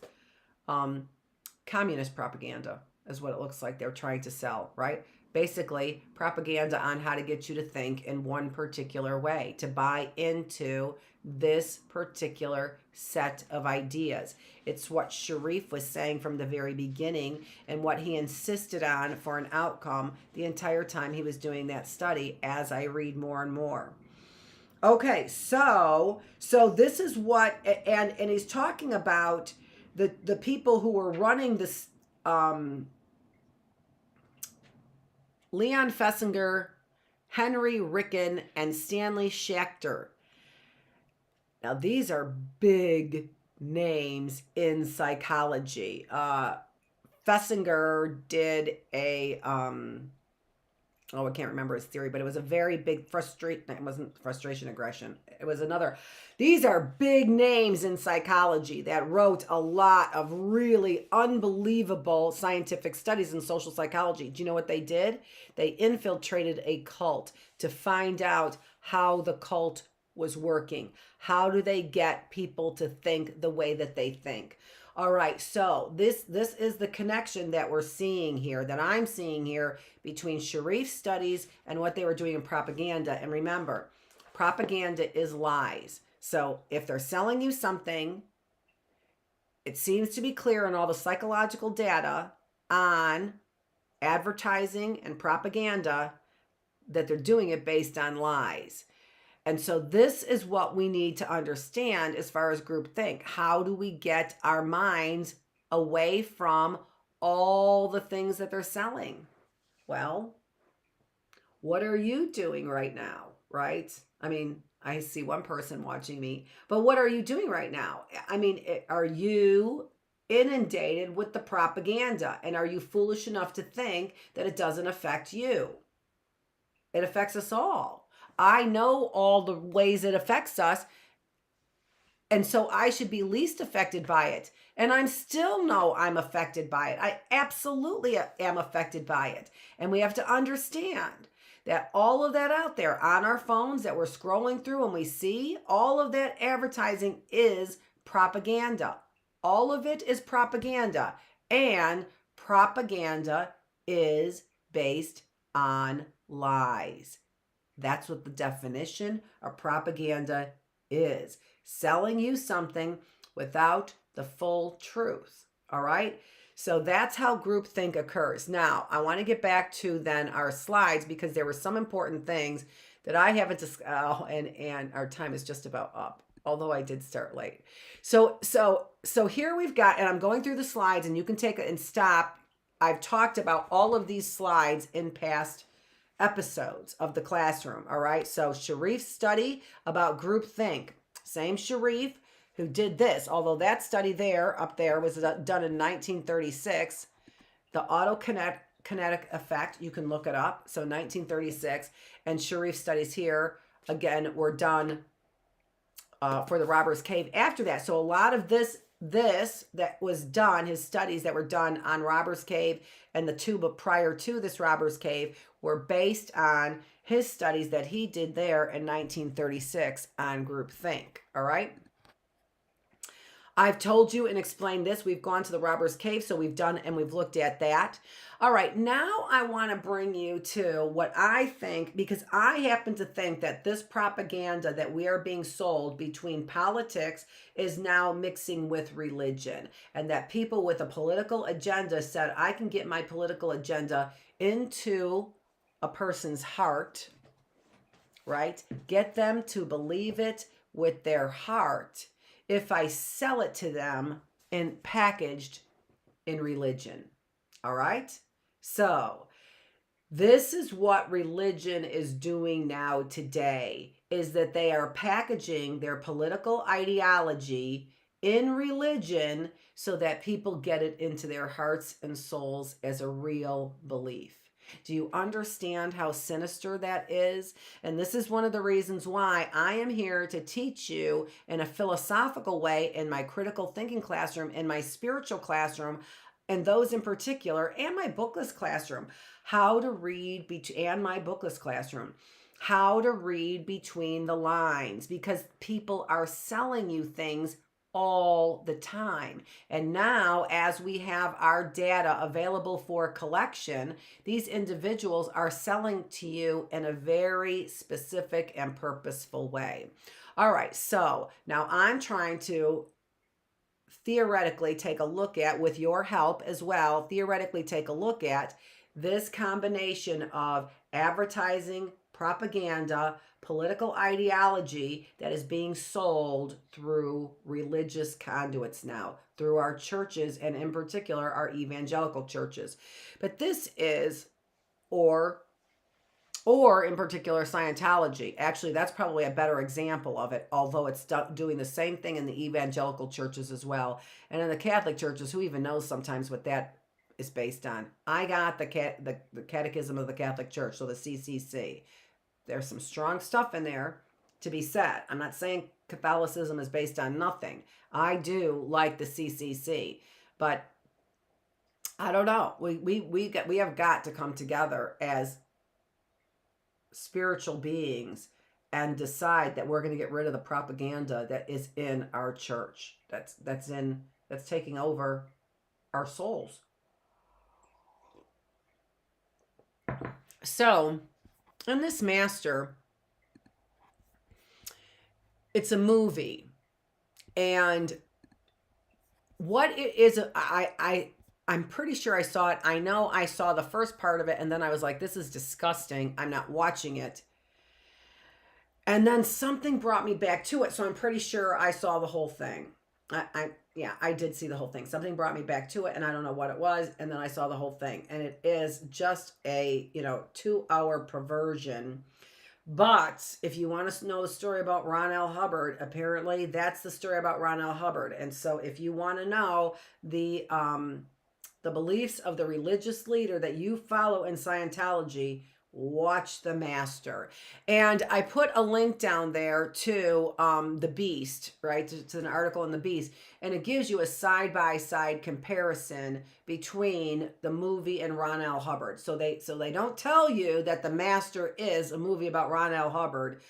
communist propaganda is what it looks like they're trying to sell, right? Basically, propaganda on how to get you to think in one particular way, to buy into this particular set of ideas. It's what Sharif was saying from the very beginning, and what he insisted on for an outcome the entire time he was doing that study, as I read more and more. Okay, so this is what, and he's talking about the people who were running this, Leon Fessinger, Henry Ricken, and Stanley Schachter. Now, these are big names in psychology. Fessinger did a, I can't remember his theory, but it was a very big it wasn't frustration, aggression. It was another. These are big names in psychology that wrote a lot of really unbelievable scientific studies in social psychology. Do you know what they did? They infiltrated a cult to find out how the cult was working. How do they get people to think the way that they think? All right, so this is the connection that we're seeing here, that I'm seeing here, between Sharif's studies and what they were doing in propaganda. And remember, propaganda is lies. So if they're selling you something, it seems to be clear in all the psychological data on advertising and propaganda that they're doing it based on lies. And so this is what we need to understand as far as groupthink. How do we get our minds away from all the things that they're selling? Well, what are you doing right now, right? I mean, I see one person watching me, but what are you doing right now? I mean, are you inundated with the propaganda? And are you foolish enough to think that it doesn't affect you? It affects us all. I know all the ways it affects us, and so I should be least affected by it. And I still know I'm affected by it. I absolutely am affected by it. And we have to understand that all of that out there on our phones that we're scrolling through and we see, all of that advertising is propaganda. All of it is propaganda. And propaganda is based on lies. That's what the definition of propaganda is. Selling you something without the full truth. All right? So that's how groupthink occurs. Now, I want to get back to then our slides because there were some important things that I haven't discussed. Oh, and our time is just about up, although I did start late. So here we've got, and I'm going through the slides, and you can take it and stop. I've talked about all of these slides in past episodes of the classroom. All right. So Sharif's study about groupthink. Same Sharif who did this, although that study there, up there, was done in 1936. The autokinetic effect, you can look it up. So 1936. And Sharif's studies here, again, were done for the Robbers Cave after that. So a lot of this that was done, his studies that were done on Robbers Cave and the two prior to this Robbers Cave were based on his studies that he did there in 1936 on groupthink. All right. I've told you and explained this. We've gone to the Robbers Cave, so we've done and we've looked at that. All right, now I want to bring you to what I think, because I happen to think that this propaganda that we are being sold between politics is now mixing with religion, and that people with a political agenda said, I can get my political agenda into a person's heart, right? Get them to believe it with their heart if I sell it to them and packaged in religion. All right? So this is what religion is doing now today, is that they are packaging their political ideology in religion so that people get it into their hearts and souls as a real belief. Do you understand how sinister that is? And this is one of the reasons why I am here to teach you in a philosophical way in my critical thinking classroom, in my spiritual classroom, and those in particular, and my Bookless classroom, how to read, and my Bookless classroom, how to read between the lines, because people are selling you things all the time. And now, as we have our data available for collection, these individuals are selling to you in a very specific and purposeful way. All right, so now I'm trying to theoretically take a look at, with your help as well, theoretically take a look at this combination of advertising, propaganda, political ideology that is being sold through religious conduits now, through our churches, and in particular our evangelical churches. But this is, or in particular Scientology. Actually, that's probably a better example of it, although it's doing the same thing in the evangelical churches as well. And in the Catholic churches, who even knows sometimes what that is based on? I got the Catechism of the Catholic Church, so the CCC. There's some strong stuff in there to be said. I'm not saying Catholicism is based on nothing. I do like the CCC, but I don't know. We have got to come together as spiritual beings and decide that we're going to get rid of the propaganda that is in our church. That's taking over our souls. So, in this master, it's a movie, and what it is, I'm pretty sure I saw it. I know I saw the first part of it, and then I was like, this is disgusting. I'm not watching it. And then something brought me back to it, so I'm pretty sure I saw the whole thing. I did see the whole thing. Something brought me back to it, and I don't know what it was, and then I saw the whole thing. And it is just a 2-hour perversion. But if you want to know the story about Ron L. Hubbard, apparently that's the story about Ron L. Hubbard. And so if you want to know the beliefs of the religious leader that you follow in Scientology, watch the master. And I put a link down there to The Beast, right? To an article in The Beast. And it gives you a side-by-side comparison between the movie and Ron L. Hubbard. So they don't tell you that The Master is a movie about Ron L. Hubbard,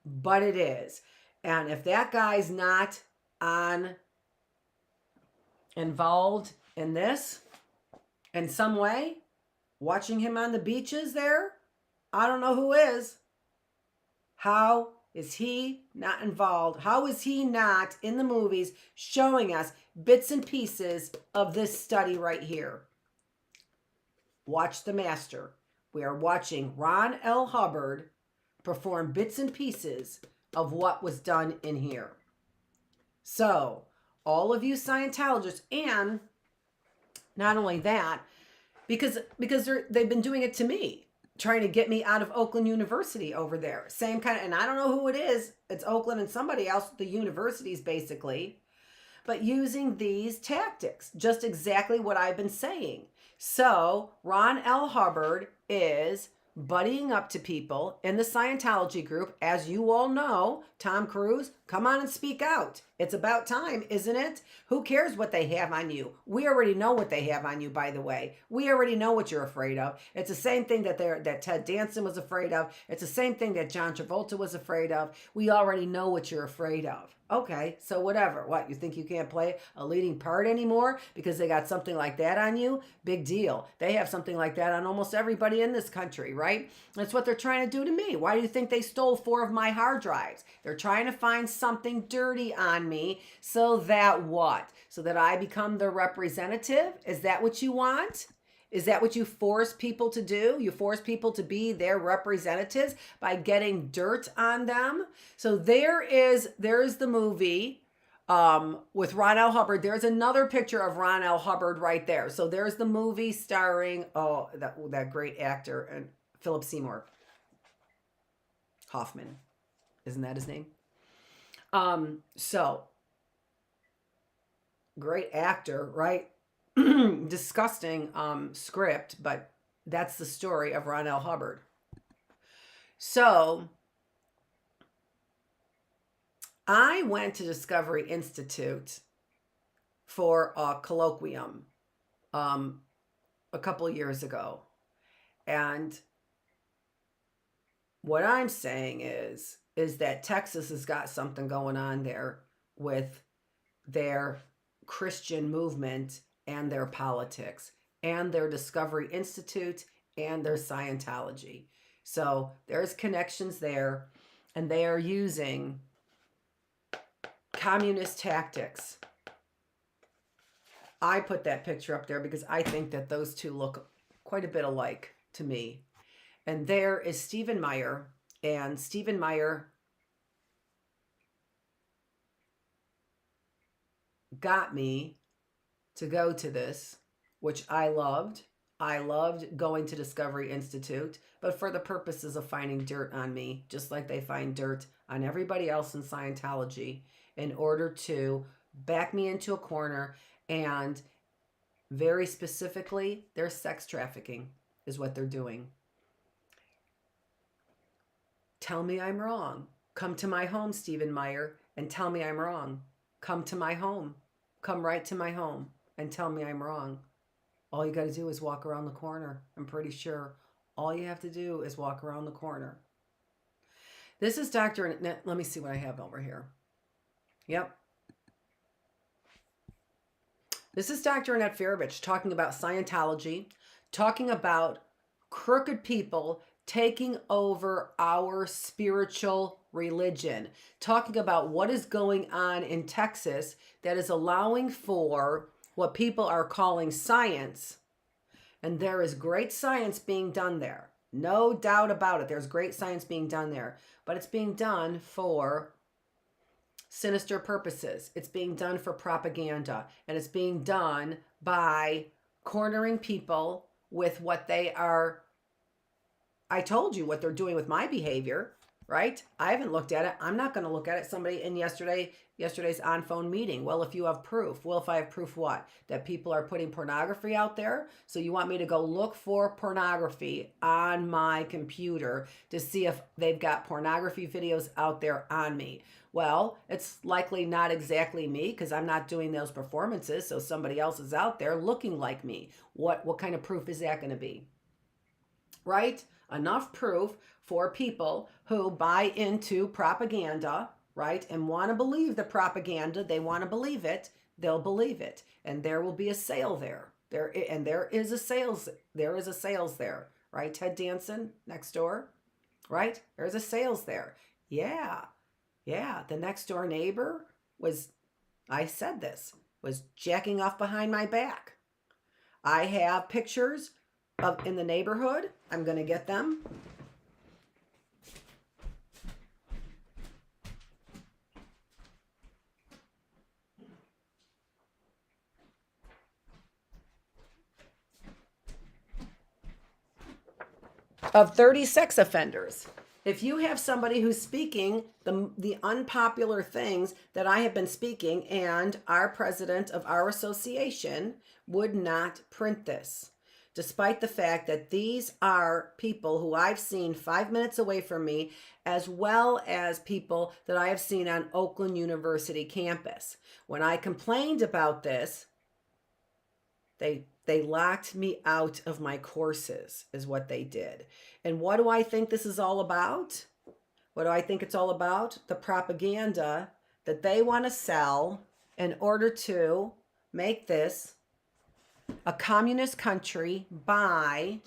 but it is. And if that guy's not involved in this in some way, watching him on the beaches there, I don't know who is. How is he not involved? How is he not in the movies showing us bits and pieces of this study right here? Watch The Master. We are watching Ron L. Hubbard perform bits and pieces of what was done in here. So, all of you Scientologists, and not only that, because they've been doing it to me, trying to get me out of Oakland University over there. Same kind of, and I don't know who it is. It's Oakland and somebody else, the universities basically, but using these tactics, just exactly what I've been saying. So Ron L. Hubbard is buddying up to people in the Scientology group. As you all know, Tom Cruise, come on and speak out. It's about time, isn't it? Who cares what they have on you? We already know what they have on you, by the way. We already know what you're afraid of. It's the same thing that Ted Danson was afraid of. It's the same thing that John Travolta was afraid of. We already know what you're afraid of. Okay, so whatever. What, you think you can't play a leading part anymore because they got something like that on you? Big deal. They have something like that on almost everybody in this country, right? That's what they're trying to do to me. Why do you think they stole 4 of my hard drives? They're trying to find something dirty on me so that what? So that I become their representative? Is that what you want? Is that what you force people to do? You force people to be their representatives by getting dirt on them. So there is the movie with Ron L. Hubbard. There's another picture of Ron L. Hubbard right there. So there's the movie starring that great actor and Philip Seymour Hoffman. Isn't that his name? So great actor, right? Disgusting script, but that's the story of Ron L. Hubbard. So I went to Discovery Institute for a colloquium a couple years ago. And what I'm saying is that Texas has got something going on there with their Christian movement and their politics and their Discovery Institute and their Scientology. So there's connections there, and they are using communist tactics. I put that picture up there because I think that those two look quite a bit alike to me. And there is Stephen Meyer, and Stephen Meyer got me to go to this, which I loved. I loved going to Discovery Institute, but for the purposes of finding dirt on me, just like they find dirt on everybody else in Scientology, in order to back me into a corner. And very specifically, their sex trafficking is what they're doing. Tell me I'm wrong. Come to my home, Stephen Meyer, and tell me I'm wrong. Come to my home. Come right to my home and tell me I'm wrong. All you got to do is walk around the corner. I'm pretty sure all you have to do is walk around the corner. This is Dr. Annette. Let me see what I have over here. Yep. This is Dr. Annette Feravich talking about Scientology, talking about crooked people taking over our spiritual religion, talking about what is going on in Texas that is allowing for what people are calling science. And there is great science being done there. No doubt about it. There's great science being done there. But it's being done for sinister purposes. It's being done for propaganda. And it's being done by cornering people with what they are. I told you what they're doing with my behavior. right? I haven't looked at it. I'm not going to look at it. Somebody in yesterday's on-phone meeting. Well, if you have proof. Well, if I have proof what? That people are putting pornography out there? So you want me to go look for pornography on my computer to see if they've got pornography videos out there on me? Well, it's likely not exactly me because I'm not doing those performances. So somebody else is out there looking like me. What kind of proof is that going to be? Right? Enough proof for people who buy into propaganda, right? And want to believe the propaganda, they want to believe it, they'll believe it. And there will be a sale there. There is a sales there, right? Ted Danson next door, right? There's a sales there. Yeah. The next door neighbor was jacking off behind my back. I have pictures of in the neighborhood. I'm going to get them. Of 30 sex offenders. If you have somebody who's speaking the unpopular things that I have been speaking, and our president of our association would not print this, despite the fact that these are people who I've seen 5 minutes away from me, as well as people that I have seen on Oakland University campus. When I complained about this, they locked me out of my courses, is what they did. And what do I think this is all about? What do I think it's all about? The propaganda that they want to sell in order to make this a communist country by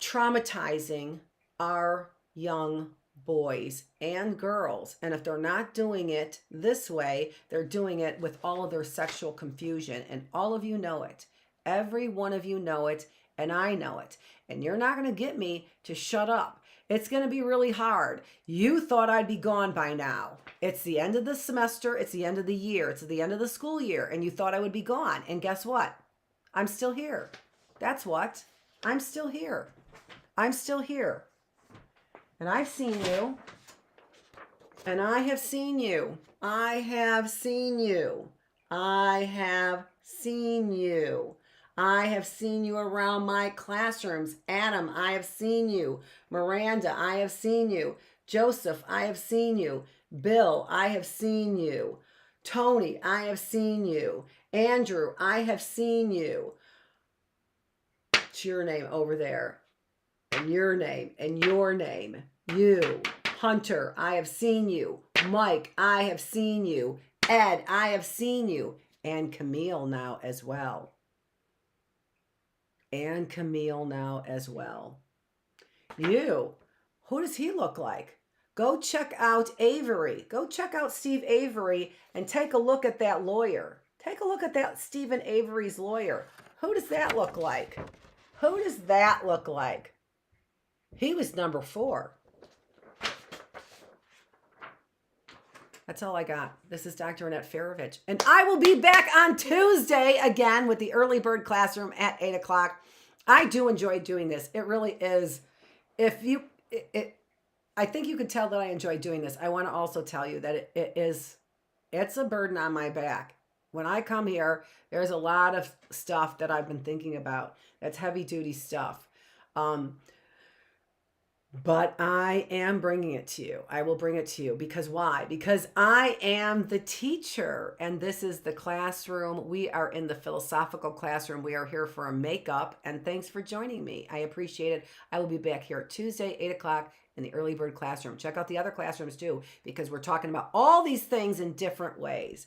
traumatizing our young boys and girls. And if they're not doing it this way, they're doing it with all of their sexual confusion. And all of you know it. Every one of you know it, and I know it. And you're not going to get me to shut up. It's going to be really hard. You thought I'd be gone by now. It's the end of the semester. It's the end of the year. It's the end of the school year. And you thought I would be gone. And guess what? I'm still here. That's what. I'm still here. I'm still here. And I've seen you. And I have seen you. I have seen you. I have seen you. I have seen you around my classrooms. Adam, I have seen you. Miranda, I have seen you. Joseph, I have seen you. Bill, I have seen you. Tony, I have seen you. Andrew, I have seen you. It's your name over there. And your name. And your name. You. Hunter, I have seen you. Mike, I have seen you. Ed, I have seen you. And Camille now as well. And Camille now as well. You, who does he look like? Go check out Avery. Go check out Steve Avery and take a look at that lawyer. Take a look at that Stephen Avery's lawyer. Who does that look like? Who does that look like? He was number 4. That's all I got. This is Dr. Annette Feravich. And I will be back on Tuesday again with the Early Bird Classroom at 8 o'clock. I do enjoy doing this. It really is. I think you could tell that I enjoy doing this. I want to also tell you that it's a burden on my back. When I come here, there's a lot of stuff that I've been thinking about. That's heavy duty stuff. But I am bringing it to you. I will bring it to you. Because why? Because I am the teacher and this is the classroom. We are in the philosophical classroom. We are here for a makeup, and thanks for joining me. I appreciate it. I will be back here Tuesday, 8 o'clock in the Early Bird Classroom. Check out the other classrooms too, because we're talking about all these things in different ways.